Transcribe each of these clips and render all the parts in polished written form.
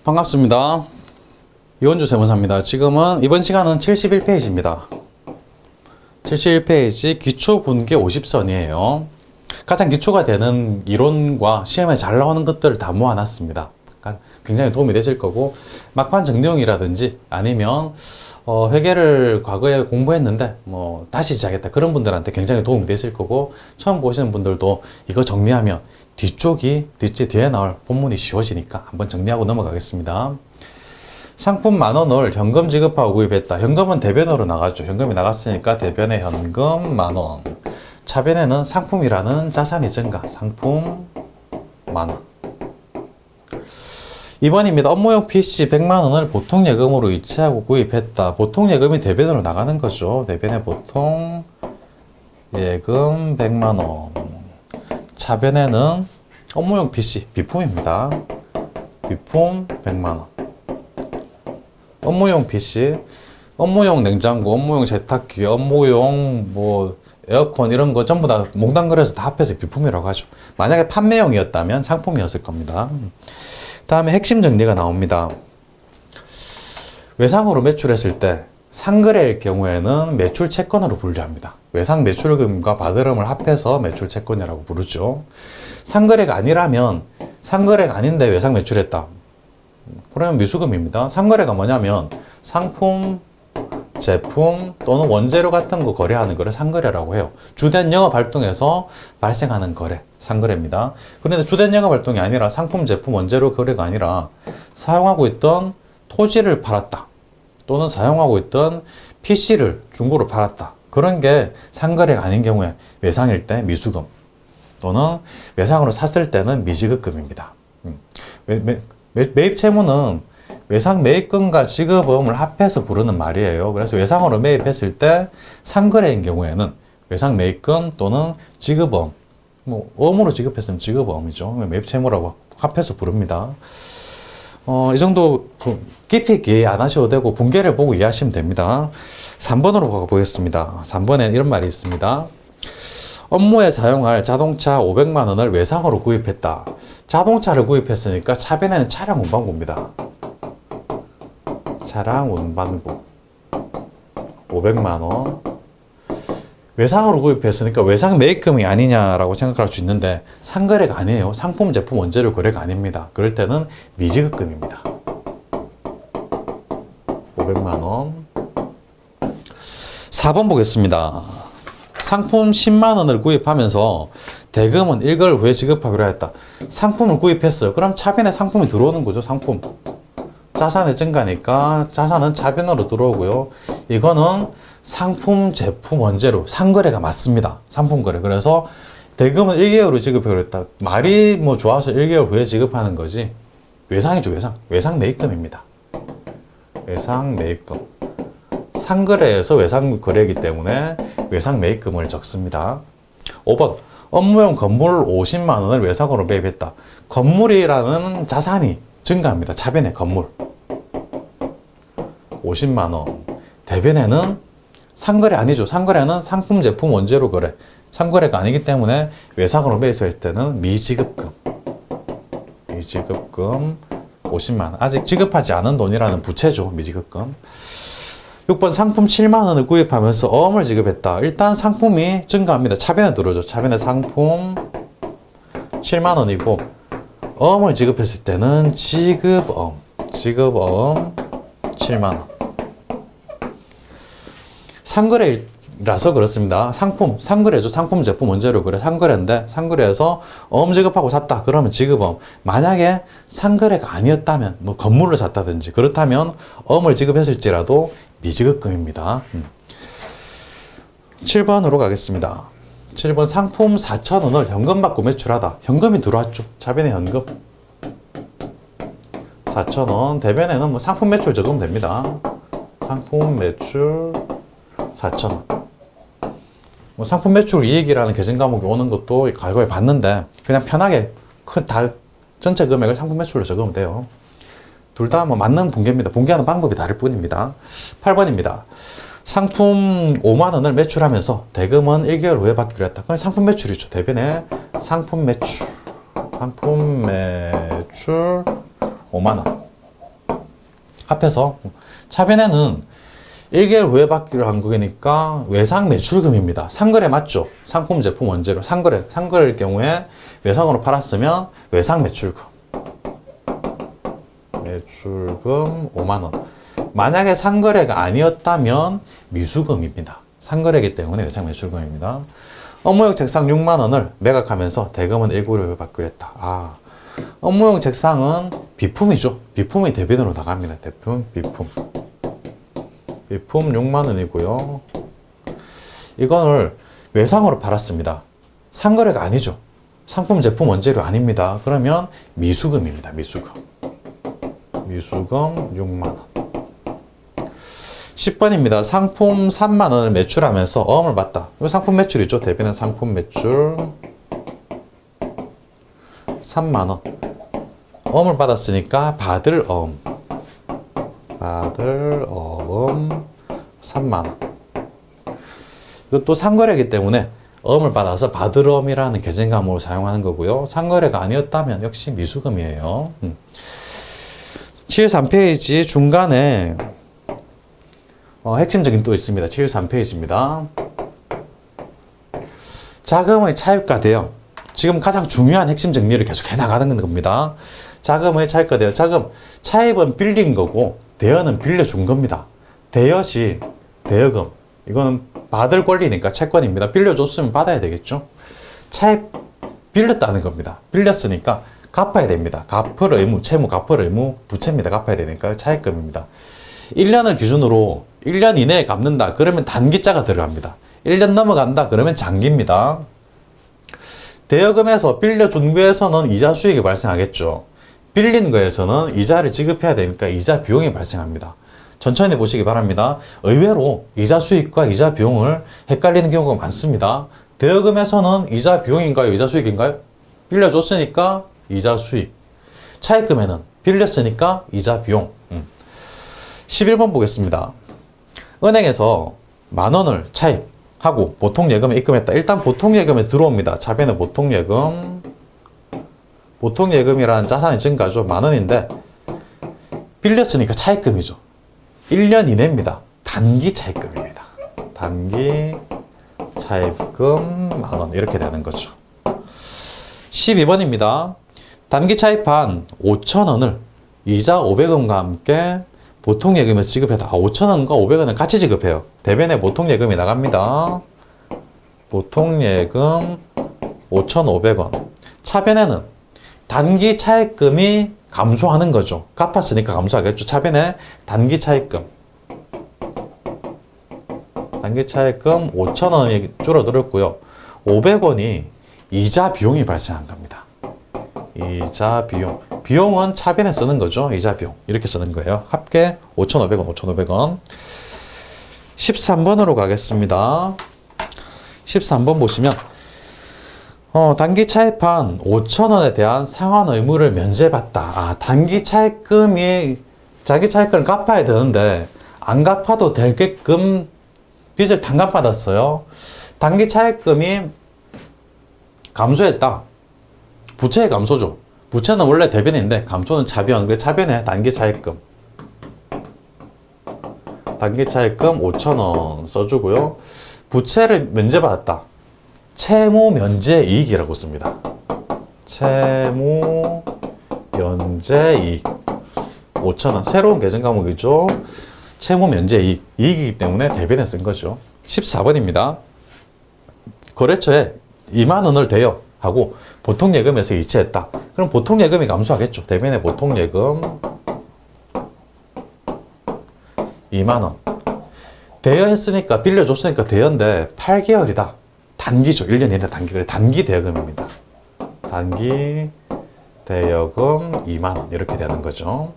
반갑습니다. 이원주 세무사입니다. 지금은 이번 시간은 71페이지입니다. 71페이지 기초분계 50선이에요. 가장 기초가 되는 이론과 시험에 잘 나오는 것들을 다 모아놨습니다. 굉장히 도움이 되실 거고, 막판 정리용이라든지 아니면 회계를 과거에 공부했는데 다시 시작했다 그런 분들한테 굉장히 도움이 되실 거고, 처음 보시는 분들도 이거 정리하면 뒤에 나올 본문이 쉬워지니까 한번 정리하고 넘어가겠습니다. 상품 10,000원을 현금 지급하고 구입했다. 현금은 대변으로 나가죠. 현금이 나갔으니까 대변에 현금 10,000원. 차변에는 상품이라는 자산이 증가. 상품 10,000원. 2번입니다. 업무용 PC 100만원을 보통예금으로 이체하고 구입했다. 보통예금이 대변으로 나가는 거죠. 대변에 보통예금 100만원. 차변에는 업무용 PC, 비품입니다. 비품 100만원. 업무용 PC, 업무용 냉장고, 업무용 세탁기, 업무용 에어컨 이런 거 전부 다 몽땅 그려서 다 합해서 비품이라고 하죠. 만약에 판매용이었다면 상품이었을 겁니다. 다음에 핵심 정리가 나옵니다. 외상으로 매출했을 때 상거래일 경우에는 매출 채권으로 분류합니다. 외상 매출금과 받으름을 합해서 매출 채권이라고 부르죠. 상거래가 아니라면 상거래가 아닌데 외상 매출했다. 그러면 미수금입니다. 상거래가 뭐냐면 상품, 제품 또는 원재료 같은 거 거래하는 거를 상거래라고 해요. 주된 영업활동에서 발생하는 거래, 상거래입니다. 그런데 주된 영업활동이 아니라 상품, 제품, 원재료 거래가 아니라 사용하고 있던 토지를 팔았다. 또는 사용하고 있던 PC를 중고로 팔았다. 그런 게 상거래가 아닌 경우에 외상일 때 미수금 또는 외상으로 샀을 때는 미지급금입니다. 매입 채무는 외상 매입금과 지급음을 합해서 부르는 말이에요. 그래서 외상으로 매입했을 때 상거래인 경우에는 외상 매입금 또는 지급음, 음으로 지급했으면 지급음이죠. 매입 채무라고 합해서 부릅니다. 이 정도 깊이 이해 안 하셔도 되고 분계를 보고 이해하시면 됩니다. 3번으로 가보겠습니다. 3번에 이런 말이 있습니다. 업무에 사용할 자동차 500만원을 외상으로 구입했다. 자동차를 구입했으니까 차변에는 차량 운반구입니다. 차량 운반구 500만원 외상으로 구입했으니까 외상 매입금이 아니냐라고 생각할 수 있는데 상거래가 아니에요. 상품, 제품, 원재료 거래가 아닙니다. 그럴 때는 미지급금입니다. 500만원 4번 보겠습니다. 상품 10만원을 구입하면서 대금은 1개월 후에 지급하기로 했다. 상품을 구입했어요. 그럼 차변에 상품이 들어오는 거죠. 상품. 자산의 증가니까 자산은 차변으로 들어오고요. 이거는 상품, 제품, 원재료, 상거래가 맞습니다. 상품거래. 그래서 대금은 1개월 후 지급하기로 했다. 말이 좋아서 1개월 후에 지급하는 거지. 외상이죠, 외상. 외상 매입금입니다. 외상 매입금. 상거래에서 외상 거래이기 때문에 외상 매입금을 적습니다. 5번. 업무용 건물 50만원을 외상으로 매입했다. 건물이라는 자산이 증가합니다. 차변에 건물 50만원. 대변에는 상거래 아니죠. 상거래는 상품, 제품, 원재료 거래. 상거래가 아니기 때문에 외상으로 매입했을 때는 미지급금. 미지급금 50만원. 아직 지급하지 않은 돈이라는 부채죠. 미지급금. 6번 상품 7만원을 구입하면서 어음을 지급했다. 일단 상품이 증가합니다. 차변에 들어오죠. 차변에 상품 7만원이고 어음을 지급했을 때는 지급어음 7만원. 상거래라서 그렇습니다. 상거래죠. 상품, 제품, 원재료 거래 상거래인데 상거래에서 어음 지급하고 샀다. 그러면 지급어음. 만약에 상거래가 아니었다면 건물을 샀다든지 그렇다면 어음을 지급했을지라도 미지급금입니다. 7번으로 가겠습니다. 7번 상품 4,000원을 현금 받고 매출하다. 현금이 들어왔죠. 차변에 현금 4,000원. 대변에는 상품 매출 적으면 됩니다. 상품 매출 4,000원. 상품 매출 이익이라는 계정 과목이 오는 것도 과거에 봤는데 그냥 편하게 전체 금액을 상품 매출로 적으면 돼요. 둘 다 맞는 분계입니다. 분계하는 방법이 다를 뿐입니다. 8번입니다. 상품 5만원을 매출하면서 대금은 1개월 후에 받기로 했다. 그건 상품 매출이죠. 대변에 상품 매출 5만원. 합해서 차변에는 1개월 후에 받기로 한 거니까 외상 매출금입니다. 상거래 맞죠? 상품 제품 원재료 상거래일 경우에 외상으로 팔았으면 외상 매출금 5만 원. 만약에 상거래가 아니었다면 미수금입니다. 상거래이기 때문에 외상 매출금입니다. 업무용 책상 6만 원을 매각하면서 대금은 1개월 후에 받기로 했다. 업무용 책상은 비품이죠. 비품이 대변으로 나갑니다. 비품 6만 원이고요. 이거를 외상으로 팔았습니다. 상거래가 아니죠. 상품 제품 원재료 아닙니다. 그러면 미수금입니다. 미수금 6만 원. 10번입니다. 상품 3만 원을 매출하면서 어음을 받다. 이거 상품 매출이죠. 대변은 상품 매출 3만 원. 어음을 받았으니까 받을 어음 3만 원. 이것도 상거래이기 때문에 어음을 받아서 받을 어음이라는 계정감으로 사용하는 거고요. 상거래가 아니었다면 역시 미수금이에요. 73페이지 중간에 핵심적인 또 있습니다. 73페이지입니다. 자금의 차입과 대여. 지금 가장 중요한 핵심 정리를 계속 해나가는 겁니다. 자금의 차입과 대여. 차입은 빌린 거고 대여는 빌려준 겁니다. 대여 시 대여금. 이거는 받을 권리니까 채권입니다. 빌려줬으면 받아야 되겠죠. 차입 빌렸다는 겁니다. 빌렸으니까 갚아야 됩니다. 갚을 의무, 채무, 갚을 의무, 부채입니다. 갚아야 되니까 차입금입니다. 1년을 기준으로 1년 이내에 갚는다. 그러면 단기자가 들어갑니다. 1년 넘어간다. 그러면 장기입니다. 대여금에서 빌려준 거에서는 이자 수익이 발생하겠죠. 빌린 거에서는 이자를 지급해야 되니까 이자 비용이 발생합니다. 천천히 보시기 바랍니다. 의외로 이자 수익과 이자 비용을 헷갈리는 경우가 많습니다. 대여금에서는 이자 비용인가요? 이자 수익인가요? 빌려줬으니까 이자 수익. 차입금에는 빌렸으니까 이자 비용. 11번 보겠습니다. 은행에서 10,000원을 차입하고 보통예금에 입금했다. 일단 보통예금에 들어옵니다. 차변에 보통예금이라는 자산의 증가죠. 10,000원인데 빌렸으니까 차입금이죠. 1년 이내입니다. 단기 차입금입니다. 단기 차입금 10,000원 이렇게 되는 거죠. 12번입니다. 단기 차입한 5,000원을 이자 500원과 함께 보통예금에서 지급했다. 5,000원과 500원을 같이 지급해요. 대변에 보통예금이 나갑니다. 보통예금 5,500원. 차변에는 단기 차입금이 감소하는 거죠. 갚았으니까 감소하겠죠. 차변에 단기 차입금 5,000원이 줄어들었고요. 500원이 이자 비용이 발생한 겁니다. 이자 비용. 비용은 차변에 쓰는 거죠. 이자 비용. 이렇게 쓰는 거예요. 합계 5,500원. 13번으로 가겠습니다. 13번 보시면 단기 차입한 5,000원에 대한 상환 의무를 면제받다. 단기 차입금이 자기 차입금을 갚아야 되는데 안 갚아도 되게끔 빚을 단감받았어요. 단기 차입금이 감소했다. 부채의 감소죠. 부채는 원래 대변인데 감소는 차변. 그래서 차변에 단기 차입금 5,000원 써주고요. 부채를 면제받았다. 채무 면제 이익이라고 씁니다. 채무 면제 이익 5,000원. 새로운 계정 과목이죠. 채무 면제 이익. 이익이기 때문에 대변에 쓴 거죠. 14번입니다. 거래처에 2만 원을 대여하고 보통예금에서 이체했다. 그럼 보통예금이 감소하겠죠. 대변에 보통예금 2만 원. 대여했으니까 빌려줬으니까 대여인데 8개월이다. 단기죠. 1년 이내 단기. 그래 단기 대여금입니다. 단기 대여금 2만 원 이렇게 되는 거죠.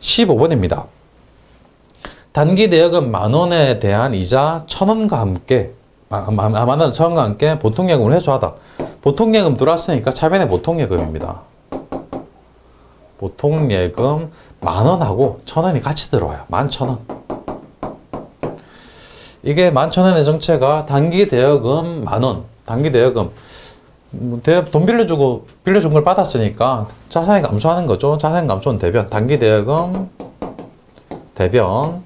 15번입니다. 단기 대여금 10,000원에 대한 이자 1,000원과 함께 10,000원 1,000원과 함께 보통예금을 회수하다. 보통예금 들어왔으니까 차변에 보통예금입니다. 보통예금 10,000원하고 1,000원이 같이 들어와요. 11,000원. 이게 11,000원의 정체가 단기 대여금 10,000원. 단기 대여금. 돈 빌려준 걸 받았으니까 자산이 감소하는 거죠. 자산 감소는 대변. 단기 대여금 대변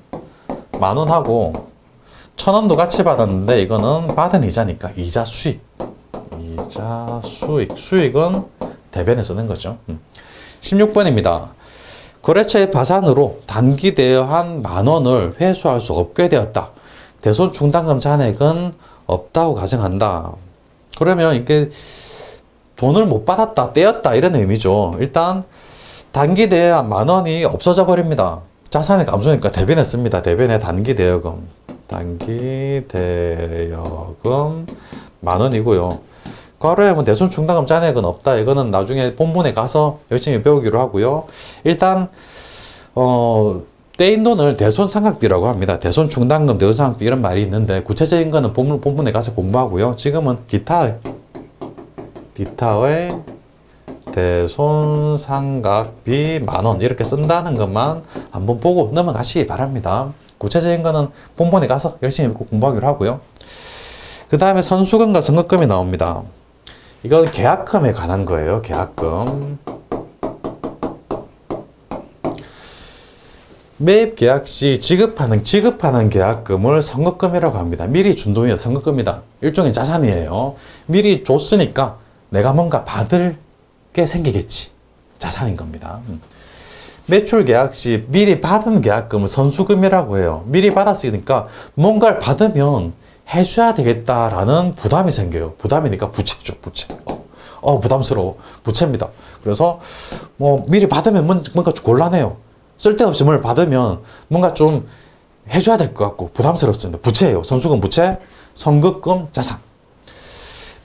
10,000원 하고 1,000원도 같이 받았는데 이거는 받은 이자니까 이자 수익. 이자 수익. 수익은 대변에 쓰는 거죠. 16번입니다. 거래처의 파산으로 단기 대여한 10,000원을 회수할 수 없게 되었다. 대손 충당금 잔액은 없다고 가정한다. 그러면 이게 돈을 못 받았다, 떼었다 이런 의미죠. 일단 단기 대여한 10,000원이 없어져 버립니다. 자산이 감소니까 대변에 씁니다. 대변에 단기 대여금. 단기 대여금 10,000원이고요. 과로에 대손 충당금 잔액은 없다. 이거는 나중에 본문에 가서 열심히 배우기로 하고요. 일단 떼인 돈을 대손 상각비라고 합니다. 대손 충당금, 대손 상각비 이런 말이 있는데 구체적인 거는 본문에 가서 공부하고요. 지금은 기타의 대손 상각비 10,000원 이렇게 쓴다는 것만 한번 보고 넘어가시기 바랍니다. 구체적인 거는 본문에 가서 열심히 공부하기로 하고요. 그 다음에 선수금과 선급금이 나옵니다. 이건 계약금에 관한 거예요. 계약금. 매입 계약 시 지급하는 계약금을 선급금이라고 합니다. 미리 준 돈이 선급금이다. 일종의 자산이에요. 미리 줬으니까 내가 뭔가 받을 게 생기겠지. 자산인 겁니다. 매출 계약 시 미리 받은 계약금을 선수금이라고 해요. 미리 받았으니까 뭔가를 받으면 해줘야 되겠다라는 부담이 생겨요. 부담이니까 부채죠, 부채. 부담스러워. 부채입니다. 그래서 미리 받으면 뭔가 좀 곤란해요. 쓸데없이 뭘 받으면 뭔가 좀 해줘야 될 것 같고 부담스럽습니다. 부채예요. 선수금 부채, 선급금, 자산.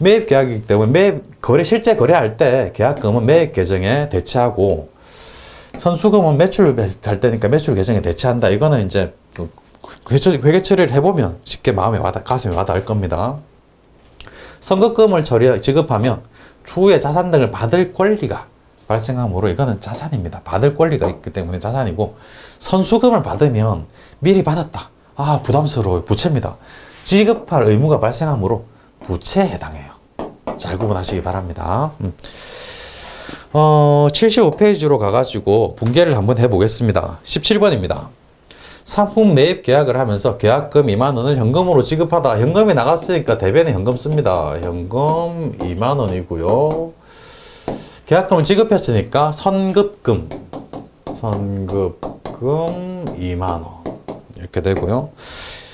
매입 계약이기 때문에 실제 거래할 때 계약금은 매입 계정에 대체하고 선수금은 매출할 때니까 매출 계정에 대체한다. 이거는 이제 회계 처리를 해보면 쉽게 가슴에 와닿을 겁니다. 선급금을 지급하면 추후에 자산 등을 받을 권리가 발생하므로 이거는 자산입니다. 받을 권리가 있기 때문에 자산이고, 선수금을 받으면 미리 받았다. 부담스러워요. 부채입니다. 지급할 의무가 발생하므로 부채에 해당해요. 잘 구분하시기 바랍니다. 75페이지로 가가지고 분개를 한번 해보겠습니다. 17번입니다. 상품 매입 계약을 하면서 계약금 20,000원을 현금으로 지급하다. 현금이 나갔으니까 대변에 현금 씁니다. 현금 20,000원이고요. 계약금을 지급했으니까 선급금 20,000원 이렇게 되고요.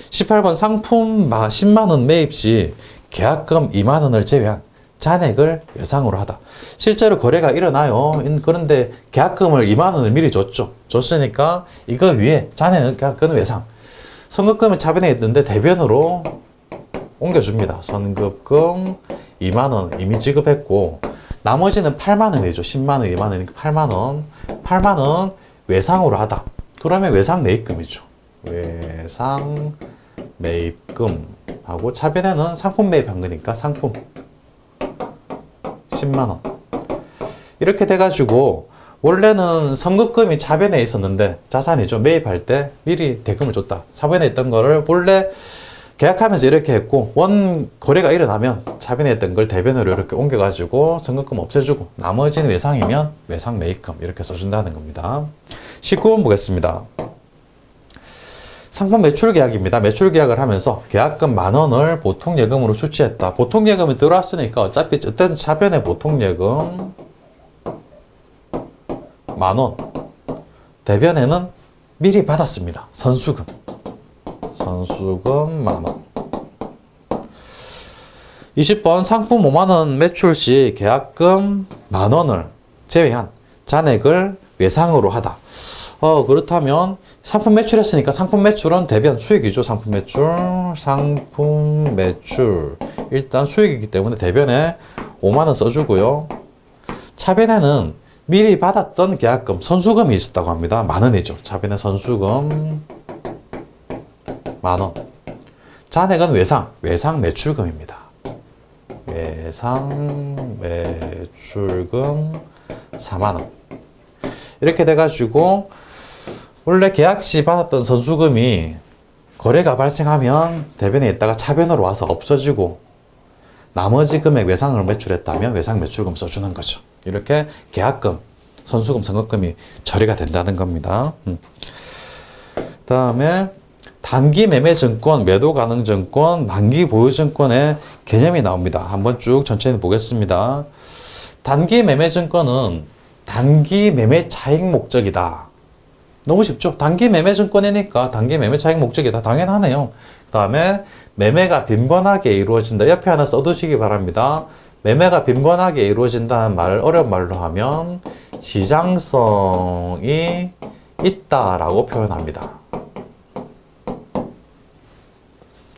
18번 상품 100,000원 매입 시 계약금 20,000원을 제외한 잔액을 예상으로 하다. 실제로 거래가 일어나요. 그런데 계약금을 20,000원을 미리 줬으니까 이거 위에 계약금은 예상. 선급금을 차변에 있는데 대변으로 옮겨줍니다. 선급금 20,000원 이미 지급했고 나머지는 80,000원이죠. 100,000원, 20,000원이니까 80,000원. 80,000원 외상으로 하다. 그러면 외상 매입금이죠. 외상 매입금 하고 차변에는 상품 매입한 거니까 상품 100,000원. 이렇게 돼가지고 원래는 선급금이 차변에 있었는데 자산이죠. 매입할 때 미리 대금을 줬다. 차변에 있던 거를 원래 계약하면서 이렇게 했고 거래가 일어나면 차변에 있던 걸 대변으로 이렇게 옮겨가지고 선급금 없애주고 나머지는 외상이면 외상 매입금 이렇게 써준다는 겁니다. 19번 보겠습니다. 상품 매출 계약입니다. 매출 계약을 하면서 계약금 10,000원을 보통예금으로 출치했다. 보통예금이 들어왔으니까 어차피 어떤 차변의 보통예금 10,000원. 대변에는 미리 받았습니다. 선수금 10,000원. 20번 상품 50,000원 매출 시 계약금 10,000원을 제외한 잔액을 외상으로 하다. 그렇다면 상품 매출했으니까 상품 매출은 대변 수익이죠. 상품 매출 일단 수익이기 때문에 대변에 50,000원 써주고요. 차변에는 미리 받았던 계약금 선수금이 있었다고 합니다. 10,000원이죠. 차변에 선수금 10,000원. 잔액은 외상 매출금입니다. 외상 매출금 40,000원. 이렇게 돼가지고 원래 계약 시 받았던 선수금이 거래가 발생하면 대변에 있다가 차변으로 와서 없어지고 나머지 금액 외상을 매출했다면 외상 매출금 써주는 거죠. 이렇게 계약금, 선수금, 선급금이 처리가 된다는 겁니다. 다음에 단기 매매 증권, 매도 가능 증권, 만기 보유 증권의 개념이 나옵니다. 한번 쭉 천천히 보겠습니다. 단기 매매 증권은 단기 매매 차익 목적이다. 너무 쉽죠? 단기 매매 증권이니까 단기 매매 차익 목적이다. 당연하네요. 그 다음에 매매가 빈번하게 이루어진다. 옆에 하나 써두시기 바랍니다. 매매가 빈번하게 이루어진다는 말을 어려운 말로 하면 시장성이 있다라고 표현합니다.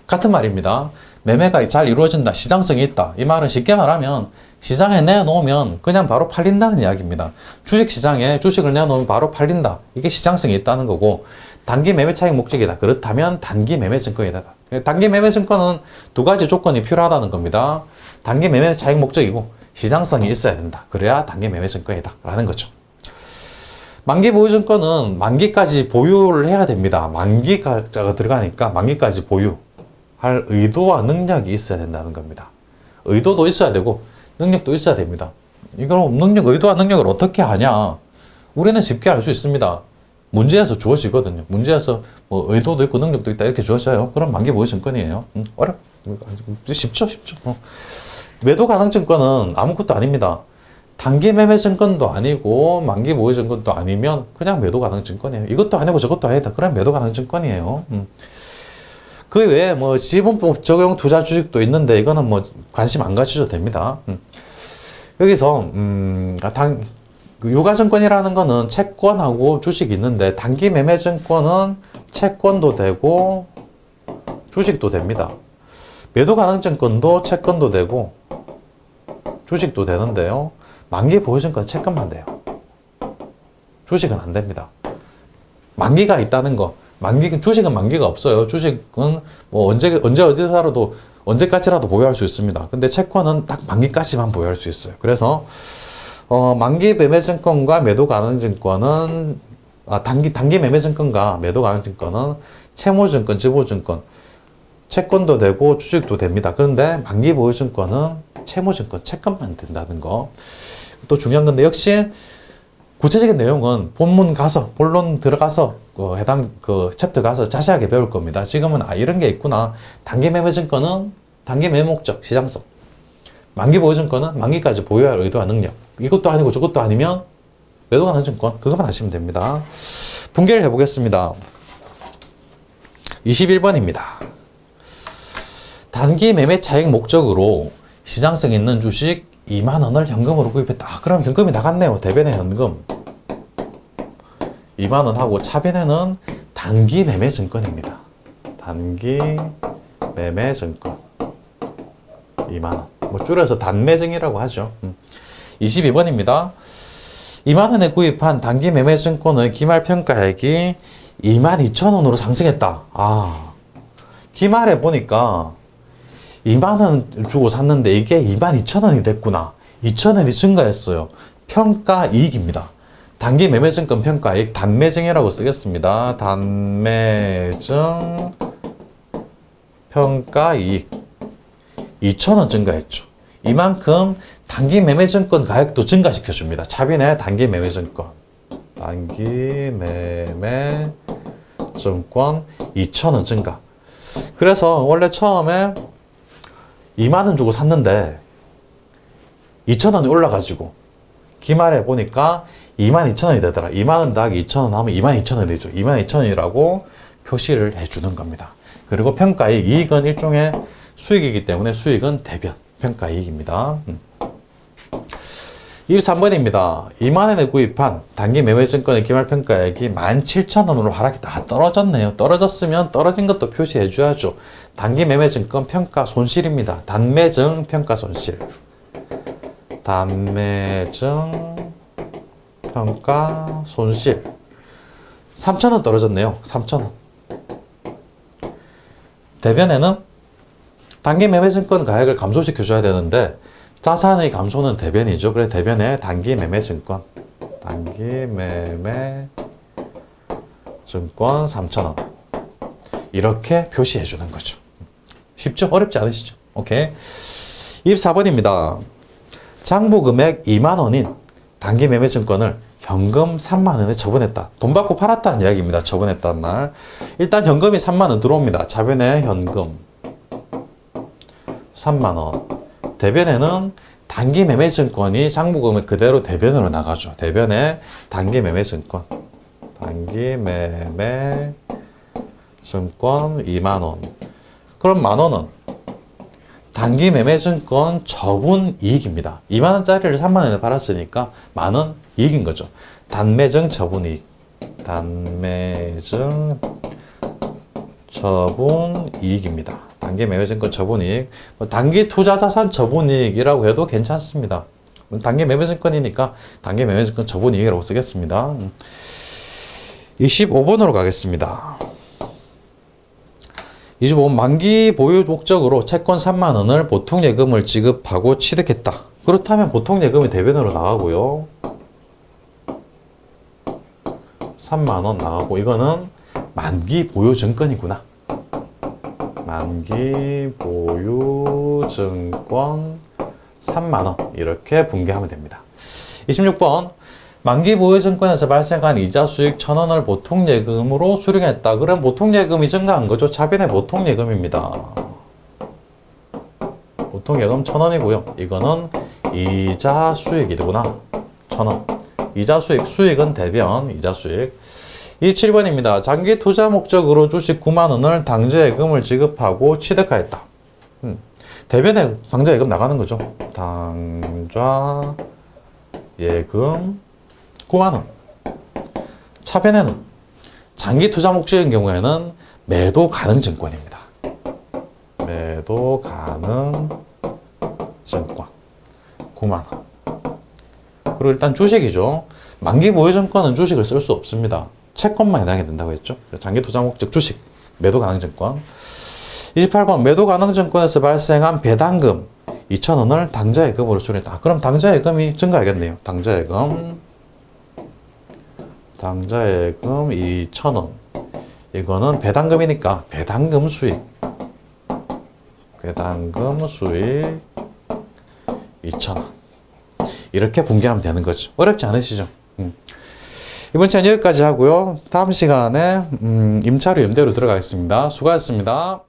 같은 말입니다. 매매가 잘 이루어진다. 시장성이 있다. 이 말은 쉽게 말하면 시장에 내놓으면 그냥 바로 팔린다는 이야기입니다. 주식시장에 주식을 내놓으면 바로 팔린다. 이게 시장성이 있다는 거고 단기 매매 차익 목적이다. 그렇다면 단기 매매 증권이다. 단기 매매 증권은 두 가지 조건이 필요하다는 겁니다. 단기 매매 차익 목적이고 시장성이 있어야 된다. 그래야 단기 매매 증권이다. 라는 거죠. 만기 보유 증권은 만기까지 보유를 해야 됩니다. 만기가 들어가니까 만기까지 보유할 의도와 능력이 있어야 된다는 겁니다. 의도도 있어야 되고 능력도 있어야 됩니다. 이걸 의도와 능력을 어떻게 하냐? 우리는 쉽게 알 수 있습니다. 문제에서 주어지거든요. 문제에서 뭐 의도도 있고 능력도 있다 이렇게 주어져요. 그럼 만기 보유 증권이에요. 쉽죠. 매도 가능 증권은 아무것도 아닙니다. 단기 매매 증권도 아니고 만기 보유 증권도 아니면 그냥 매도 가능 증권이에요. 이것도 아니고 저것도 아니다. 그럼 매도 가능 증권이에요. 그 외에 뭐 지분법 적용 투자 주식도 있는데 이거는 뭐 관심 안 가지셔도 됩니다. 여기서 유가증권이라는 거는 채권하고 주식이 있는데 단기 매매 증권은 채권도 되고 주식도 됩니다. 매도 가능 증권도 채권도 되고 주식도 되는데요. 만기 보유 증권은 채권만 돼요. 주식은 안 됩니다. 만기가 있다는 거. 주식은 만기가 없어요. 주식은 뭐 언제 어디서라도 언제까지라도 보유할 수 있습니다. 근데 채권은 딱 만기까지만 보유할 수 있어요. 그래서 만기 매매 증권과 매도 가능 증권은 단기 매매 증권과 매도 가능 증권은 채무 증권, 지보 증권, 채권도 되고 주식도 됩니다. 그런데 만기 보유 증권은 채무 증권, 채권만 된다는 거. 또 중요한 건데 역시 구체적인 내용은 본론 들어가서 해당 챕터 가서 자세하게 배울 겁니다. 지금은 이런 게 있구나. 단기 매매 증권은 단기 매매 목적, 시장성. 만기 보유 증권은 만기까지 보유할 의도와 능력. 이것도 아니고 저것도 아니면 매도 가능 증권. 그것만 하시면 됩니다. 분개를 해보겠습니다. 21번입니다. 단기 매매 차익 목적으로 시장성 있는 주식 2만 원을 현금으로 구입했다. 그럼 현금이 나갔네요. 대변의 현금. 2만 원 하고 차변에는 단기 매매 증권입니다. 단기 매매 증권 2만 원. 뭐 줄여서 단매증이라고 하죠. 22번입니다. 2만 원에 구입한 단기 매매 증권의 기말 평가액이 22,000원으로 상승했다. 기말에 보니까 2만 원 주고 샀는데 이게 22,000원이 됐구나. 2,000원이 증가했어요. 평가이익입니다. 단기 매매증권 평가이익 단매증이라고 쓰겠습니다. 단매증 평가이익 2,000원 증가했죠. 이만큼 단기 매매증권 가격도 증가시켜줍니다. 차빈의 단기 매매증권. 단기 매매증권 2,000원 증가. 그래서 원래 처음에 2만 원 주고 샀는데 2,000원이 올라가지고 기말에 보니까 22,000원이 되더라. 2만 원 더하기 2,000원 하면 22,000원이 되죠. 22,000원이라고 표시를 해주는 겁니다. 그리고 평가이익, 이익은 일종의 수익이기 때문에 수익은 대변, 평가이익입니다. 23번입니다. 2만 원에 구입한 단기 매매증권의 기말평가액이 17,000원으로 하락했다. 떨어졌네요. 떨어졌으면 떨어진 것도 표시해 줘야죠. 단기 매매증권 평가 손실입니다. 단매증 평가 손실. 단매증 평가 손실. 3,000원 떨어졌네요. 3,000원. 대변에는 단기 매매증권 가액을 감소시켜 줘야 되는데 자산의 감소는 대변이죠. 그래서 대변에 단기 매매증권, 단기 매매증권 3,000원 이렇게 표시해 주는 거죠. 쉽죠? 어렵지 않으시죠? 오케이. 24번입니다. 장부 금액 2만 원인 단기 매매증권을 현금 3만 원에 처분했다. 돈 받고 팔았다는 이야기입니다. 처분했다는 말. 일단 현금이 3만 원 들어옵니다. 차변에 현금 3만 원. 대변에는 단기 매매 증권이 장부금액 그대로 대변으로 나가죠. 대변에 단기 매매 증권. 단기 매매 증권 2만 원. 그럼 만 원은 단기 매매 증권 처분 이익입니다. 2만 원짜리를 3만 원에 팔았으니까 만 원 이익인 거죠. 단매증 처분 이익. 단매증 처분 이익입니다. 단기 매매 증권 처분 이익. 단기 투자 자산 처분 이익이라고 해도 괜찮습니다. 단기 매매 증권이니까 단기 매매 증권 처분 이익이라고 쓰겠습니다. 25번으로 가겠습니다. 25번 만기 보유 목적으로 채권 3만 원을 보통 예금을 지급하고 취득했다. 그렇다면 보통 예금이 대변으로 나가고요. 3만 원 나가고 이거는 만기 보유 증권이구나. 만기 보유 증권 3만 원 이렇게 분개하면 됩니다. 26번 만기 보유 증권에서 발생한 이자 수익 1,000원을 보통 예금으로 수령했다. 그럼 보통 예금이 증가한 거죠. 차변의 보통 예금입니다. 보통 예금 1,000원이고요. 이거는 이자 수익이 되구나. 1,000원. 이자 수익, 수익은 대변, 이자 수익. 27번입니다. 장기 투자 목적으로 주식 9만 원을 당좌 예금을 지급하고 취득하였다. 대변에 당좌 예금 나가는 거죠. 당좌 예금 9만 원. 차변에는 장기 투자 목적인 경우에는 매도 가능 증권입니다. 매도 가능 증권 9만 원. 그리고 일단 주식이죠. 만기 보유 증권은 주식을 쓸 수 없습니다. 채권만 해당이 된다고 했죠. 장기 투자 목적 주식, 매도 가능 증권. 28번 매도 가능 증권에서 발생한 배당금 2,000원을 당좌 예금으로 수령했다. 그럼 당좌 예금이 증가하겠네요. 당좌 예금 2,000원. 이거는 배당금이니까 배당금 수익. 배당금 수익 2,000원. 이렇게 분개하면 되는 거죠. 어렵지 않으시죠? 이번 시간 여기까지 하고요. 다음 시간에 임차료 임대로 들어가겠습니다. 수고하셨습니다.